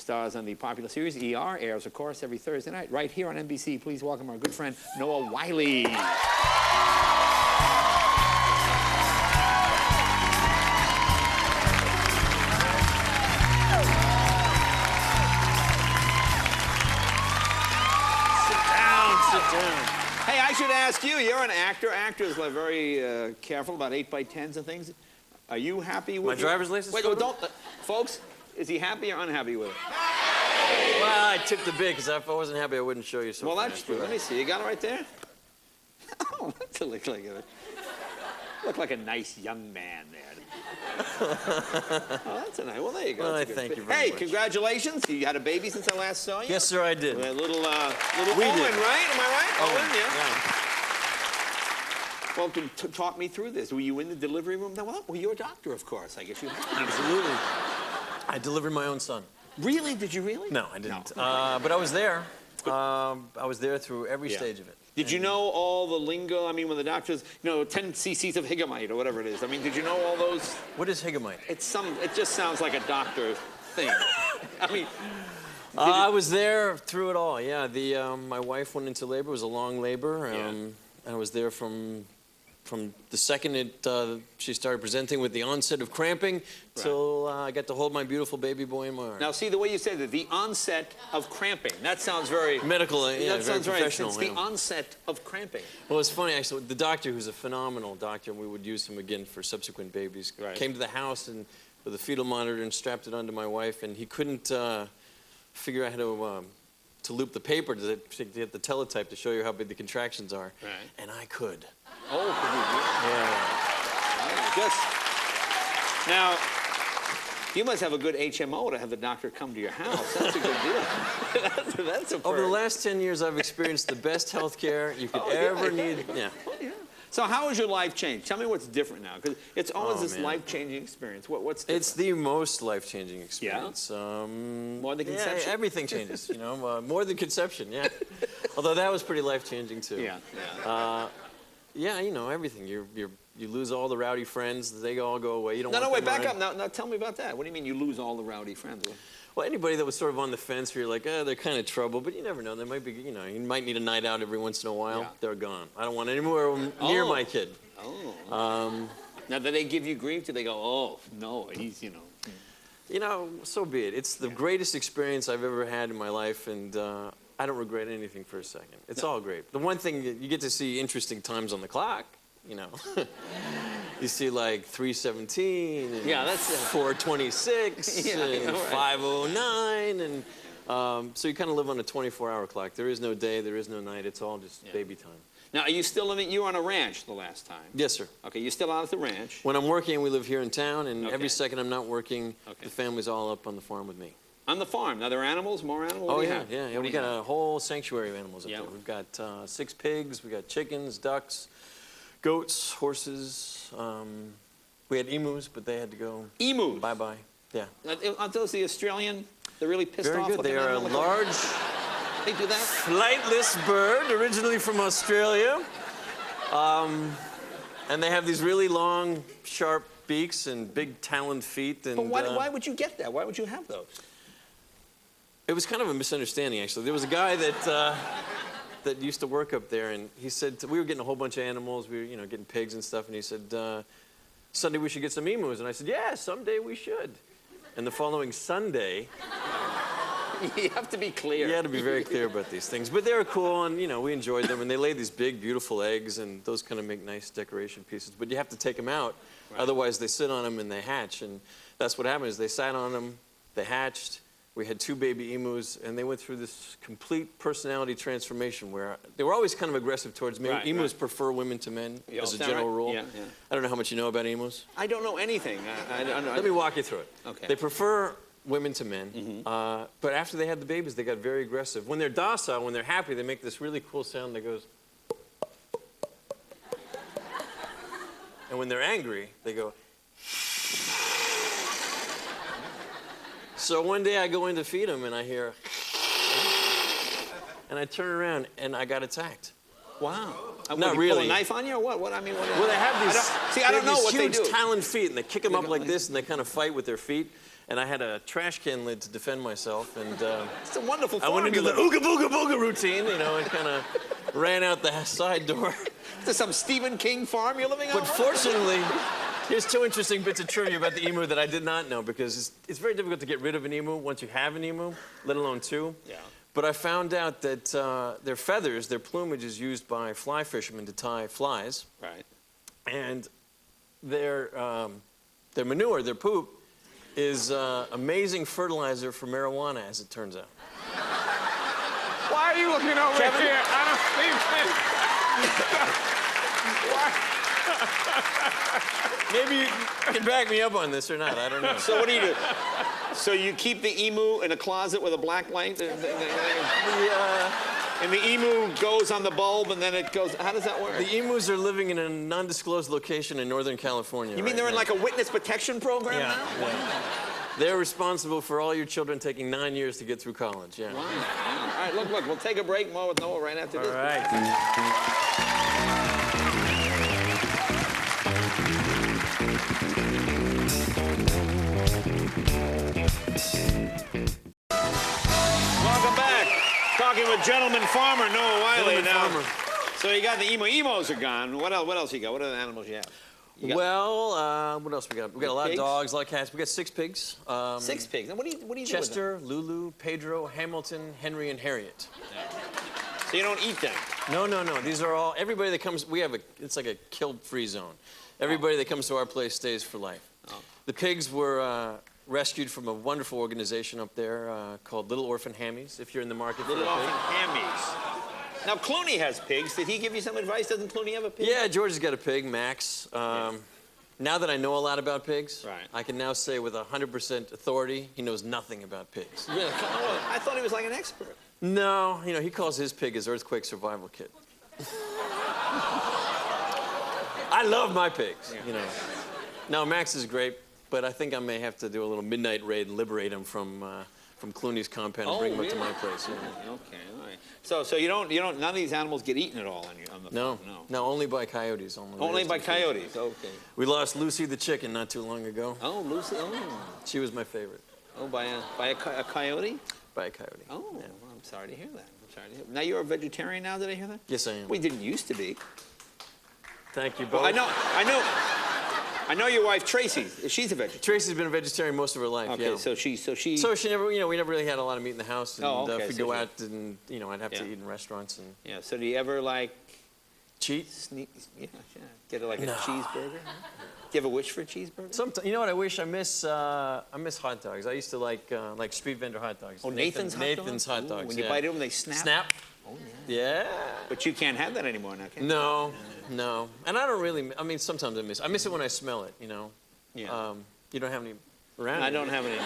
stars on the popular series ER, airs, of course, every Thursday night, right here on NBC. Please welcome our good friend, Noah Wyle. Hey, I should ask you, you're an actor. Actors are very careful about 8x10s and things. Are you happy with my driver's license? Wait, don't, folks, is he happy or unhappy with it? Well, I tipped the bid, because if I wasn't happy, I wouldn't show you so Well, fast. that's true. Let me see. You got it right there? Oh, that's a look like a... Look like a nice young man there. Oh, that's a nice... Well, there you go. Well, thank you very much. Hey, congratulations. You had a baby since I last saw you? Yes, sir, I did. A little Owen, did. right? Am I right? Owen, yeah. Well, talk me through this. Were you in the delivery room? Well, you're a doctor, of course. I guess you have. Absolutely. I delivered my own son. Really? Did you really? No, I didn't. No. But I was there. I was there through every stage of it. Did you know all the lingo? I mean, when the doctors, 10 cc's of Higamite or whatever it is. I mean, did you know all those? What is Higamite? It just sounds like a doctor thing. I mean, I was there through it all. Yeah, my wife went into labor. It was a long labor. I was there from the second she started presenting with the onset of cramping till I got to hold my beautiful baby boy in my arms. Now, see, the way you said it, the onset of cramping. That sounds very... medical, yeah, that sounds very professional. It's the onset of cramping. Well, it's funny, actually. The doctor, who's a phenomenal doctor, and we would use him again for subsequent babies, came to the house and with a fetal monitor and strapped it onto my wife, and he couldn't figure out how to loop the paper to get the teletype to show you how big the contractions are. Right. And I could. Oh, could you? Yeah. Now, you must have a good HMO to have the doctor come to your house. That's a good deal. that's a perk. Over the last 10 years, I've experienced the best health care you could ever need. Yeah. Oh, yeah. So how has your life changed? Tell me what's different now, because it's always this life-changing experience. What's different? It's the most life-changing experience. Yeah? More than conception? Yeah, everything changes, more than conception, yeah. Although that was pretty life-changing, too. Yeah. Yeah, everything. You lose all the rowdy friends. They all go away. You don't want wait, them back around. up. Now, tell me about that. What do you mean you lose all the rowdy friends? Well, anybody that was sort of on the fence where you're like, they're kind of trouble, but you never know. They might be, you might need a night out every once in a while. Yeah. They're gone. I don't want anywhere near my kid. Oh. Now, do they give you grief? Do they go, oh, no, he's, so be it. It's the greatest experience I've ever had in my life, and I don't regret anything for a second. It's all great. The one thing, you get to see interesting times on the clock, You see like 3:17 and that's 4:26 and 5:09 and so you kind of live on a 24-hour clock. There is no day, there is no night. It's all just baby time. Now, are you still living? You were on a ranch the last time. Yes, sir. Okay, you're still out at the ranch. When I'm working, we live here in town, and every second I'm not working, the family's all up on the farm with me. On the farm. Now, there are animals, more animals? Oh, yeah. We got a whole sanctuary of animals up there. We've got 6 pigs, we got chickens, ducks, goats, horses. We had emus, but they had to go. Emus? Bye-bye. Yeah. Aren't those the Australian? They're really pissed off. Very good. They are a large, they do that? flightless bird, originally from Australia. And they have these really long, sharp beaks and big taloned feet. And, but why would you get that? Why would you have those? It was kind of a misunderstanding, actually. There was a guy that used to work up there, and he said, we were getting a whole bunch of animals. We were, getting pigs and stuff, and he said, Sunday we should get some emus. And I said, yeah, someday we should. And the following Sunday... You have to be clear. You have to be very clear about these things. But they were cool, and, we enjoyed them. And they laid these big, beautiful eggs, and those kind of make nice decoration pieces. But you have to take them out. Right. Otherwise, they sit on them and they hatch. And that's what happened is they sat on them, they hatched. We had 2 baby emus, and they went through this complete personality transformation where they were always kind of aggressive towards me. Emus prefer women to men as a general rule. Yeah. I don't know how much you know about emus. I don't know anything. Let me walk you through it. Okay. They prefer women to men, but after they had the babies, they got very aggressive. When they're docile, when they're happy, they make this really cool sound that goes... And when they're angry, they go... So one day I go in to feed them and I hear, and I turn around and I got attacked. Wow. Not really. Pull a knife on you or what? I mean, well, they have these, I don't know what they do. huge taloned feet, and they kick them up like this, and they kind of fight with their feet. and I had a trash can lid to defend myself, and It's a wonderful I farm. went into you the live in. ooga booga booga routine, you know, and kind of ran out the side door. Is this some Stephen King farm you're living on? But fortunately, here's 2 interesting bits of trivia about the emu that I did not know, because it's very difficult to get rid of an emu once you have an emu, let alone 2. Yeah. But I found out that their feathers, their plumage is used by fly fishermen to tie flies, Right. and their manure, their poop, is amazing fertilizer for marijuana, as it turns out. Why are you looking over Kevin? here? I don't see Maybe you can back me up on this or not, I don't know. So what do you do? So you keep the emu in a closet with a black light, and the emu goes on the bulb, and then it goes. How does that work? The emus are living in a non-disclosed location in Northern California. You mean they're in like a witness protection program Yeah, now? yeah. They're responsible for all your children taking 9 years to get through college, yeah. Wow. All right, look, we'll take a break. More with Noah right after All this. right. Welcome back. Talking with Gentleman Farmer Noah Wyle Gentleman now. farmer. So you got the emu. Emos are gone. What else you got? What other animals you have? You got Well, what else we got? We got a lot Pigs? of dogs, a lot of cats. We got 6 pigs. 6 pigs. And what do you do with them? Chester, Lulu, Pedro, Hamilton, Henry, and Harriet. So you don't eat them. No, no, no. These are all, everybody that comes, it's like a kill-free zone. Everybody that comes to our place stays for life. Oh. The pigs were rescued from a wonderful organization up there called Little Orphan Hammies, if you're in the market for Little a pig. orphan hammies. Now Clooney has pigs. Did he give you some advice? Doesn't Clooney have a pig? Yeah, George has got a pig, Max. Now that I know a lot about pigs, Right. I can now say with 100% authority, he knows nothing about pigs. Really? Oh, I thought he was like an expert. No, you know, he calls his pig his earthquake survival kit. I love my pigs, you know. Now, Max is great, but I think I may have to do a little midnight raid and liberate him from Clooney's compound and bring him up to my place. Yeah. Okay, all right. So you don't, none of these animals get eaten at all on the No, farm? no, only by coyotes. Only by raised in fields. coyotes, okay. We lost Lucy the chicken not too long ago. Oh, Lucy, oh. She was my favorite, Oh, by a coyote? by a coyote. Oh, well, I'm sorry to hear that. I'm sorry to hear that. Now you're a vegetarian now, did I hear that? Yes, I am. We didn't used to be. Thank you both. Well, I know your wife, Tracy. She's a vegetarian. Tracy's been a vegetarian most of her life, Okay, yeah. so she. So she never, you know, we never really had a lot of meat in the house, and Oh, okay, if we so go she- out, and you know, I'd have to Yeah. eat in restaurants and Yeah, so do you ever like cheat. sneak, get her like a No. cheeseburger? Do you have a wish for a cheeseburger? Sometimes, you know what? I wish I miss hot dogs. I used to like street vendor hot dogs. Oh, Nathan's hot dogs? Nathan's hot Ooh, dogs. when you yeah. bite them, they snap? Snap. Oh, yeah. Yeah. But you can't have that anymore now, can you? No, no. And I don't really. I mean, sometimes I miss it when I smell it. You know. Yeah. You don't have any around. I you? don't have any.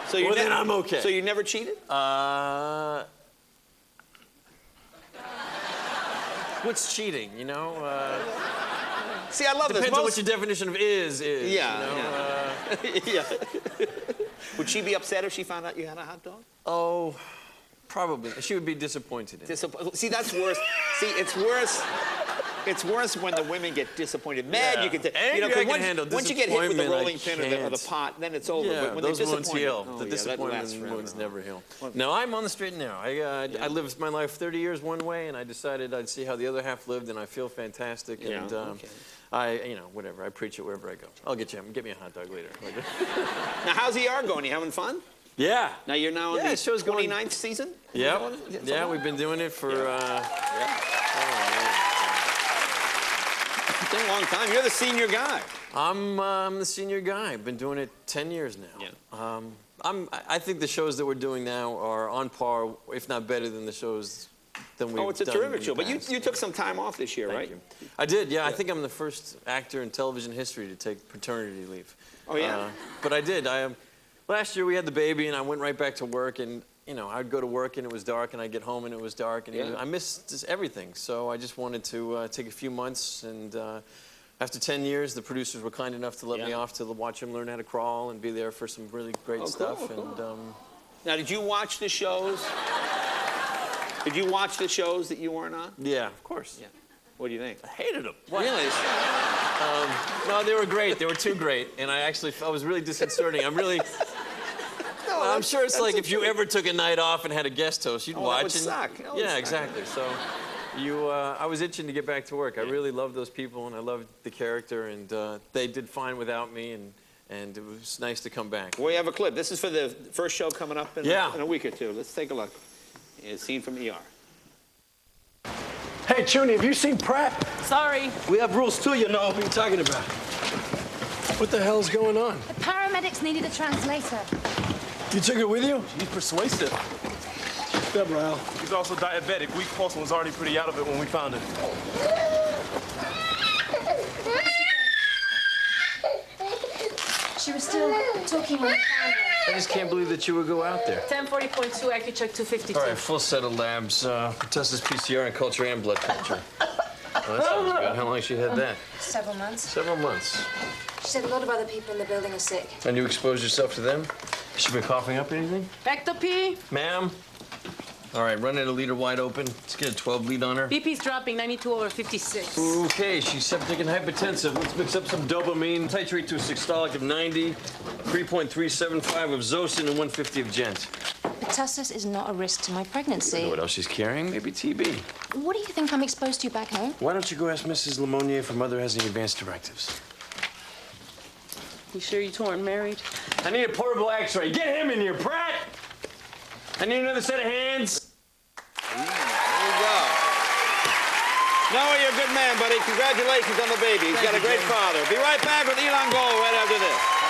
So you Well, then I'm okay. So you never cheated? What's cheating? You know. See, I love this. Depends on what your definition of is. Yeah, You know? yeah. Would she be upset if she found out you had a hot dog? Oh, probably. She would be disappointed in it. See, that's worse. See, it's worse. It's worse when the women get disappointed. Mad, Yeah. you can say. Angry, I can once, handle. once you get hit with the Disappointment, rolling I pin or the can't. pot, then it's over. Yeah, but when those they're wounds disappointed, heal. oh, The yeah, that lasts disappointment forever. wounds never heal. No, I'm on the straight and narrow. I lived my life 30 years one way, and I decided I'd see how the other half lived, and I feel fantastic. Yeah, And okay. you know, whatever. I preach it wherever I go. I'll get me a hot dog later. Now, how's the ER going? You having fun? Yeah. Now you're now in Yeah, the show's going- 29th season? Yep. Yeah, we've been doing it for. It's been a long time. You're the senior guy. I'm the senior guy. I've been doing it 10 years now. Yeah. I think the shows that we're doing now are on par, if not better than the shows than we've done. Oh, it's a in terrific the show. But past. you took some time off this year, Thank right? you. I did, yeah. I think I'm the first actor in television history to take paternity leave. Oh, yeah? But I did. Last year we had the baby, and I went right back to work, and you know, I'd go to work and it was dark, and I'd get home and it was dark, and I missed just everything. So I just wanted to take a few months, and after 10 years, the producers were kind enough to let me off to watch him learn how to crawl and be there for some really great stuff. Cool. And Now, did you watch the shows? Did you watch the shows that you weren't on? yeah, of course. Yeah. What do you think? I hated them. Really? No, they were great. They were too great, and I was really disconcerting. I'm sure it's like if you ever took a night off and had a guest host, you'd watch. That would suck. That would Yeah, suck. exactly. So, I was itching to get back to work. I really loved those people, and I loved the character, and they did fine without me, and it was nice to come back. We have a clip. This is for the first show coming up in a week or two. Let's take a look. A scene from ER. Hey, Chuny, have you seen Pratt? Sorry. We have rules too, you know. What are you talking about? What the hell's going on? The paramedics needed a translator. You took it with you? He's persuasive. What's up, Wyle? He's also diabetic. Weak pulse and was already pretty out of it when we found him. She was still talking when we found her. I just can't believe that you would go out there. 1040.2, AccuCheck 252. All right, full set of labs, pertussis PCR and culture and blood culture. Well, that sounds good. How long has she had that? Several months. Several months. She said a lot of other people in the building are sick. And you exposed yourself to them? Has she been coughing up anything? Back to P. Ma'am? All right, run it a liter wide open. Let's get a 12 lead on her. BP's dropping 92/56. Okay, she's septic and hypertensive. Let's mix up some dopamine. Titrate to a systolic of 90, 3.375 of Zosyn, and 150 of Gent. Pertussis is not a risk to my You know pregnancy. what else she's carrying? Maybe TB. What do you think I'm exposed to back home? Why don't you go ask Mrs. Lemonnier if her mother has any advance directives? You sure you two aren't married? I need a portable x-ray. Get him in here, Pratt! I need another set of hands. There you go. Noah, you're a good man, buddy. Congratulations on the baby. He's got a great father. Be right back with Elon Gold right after this.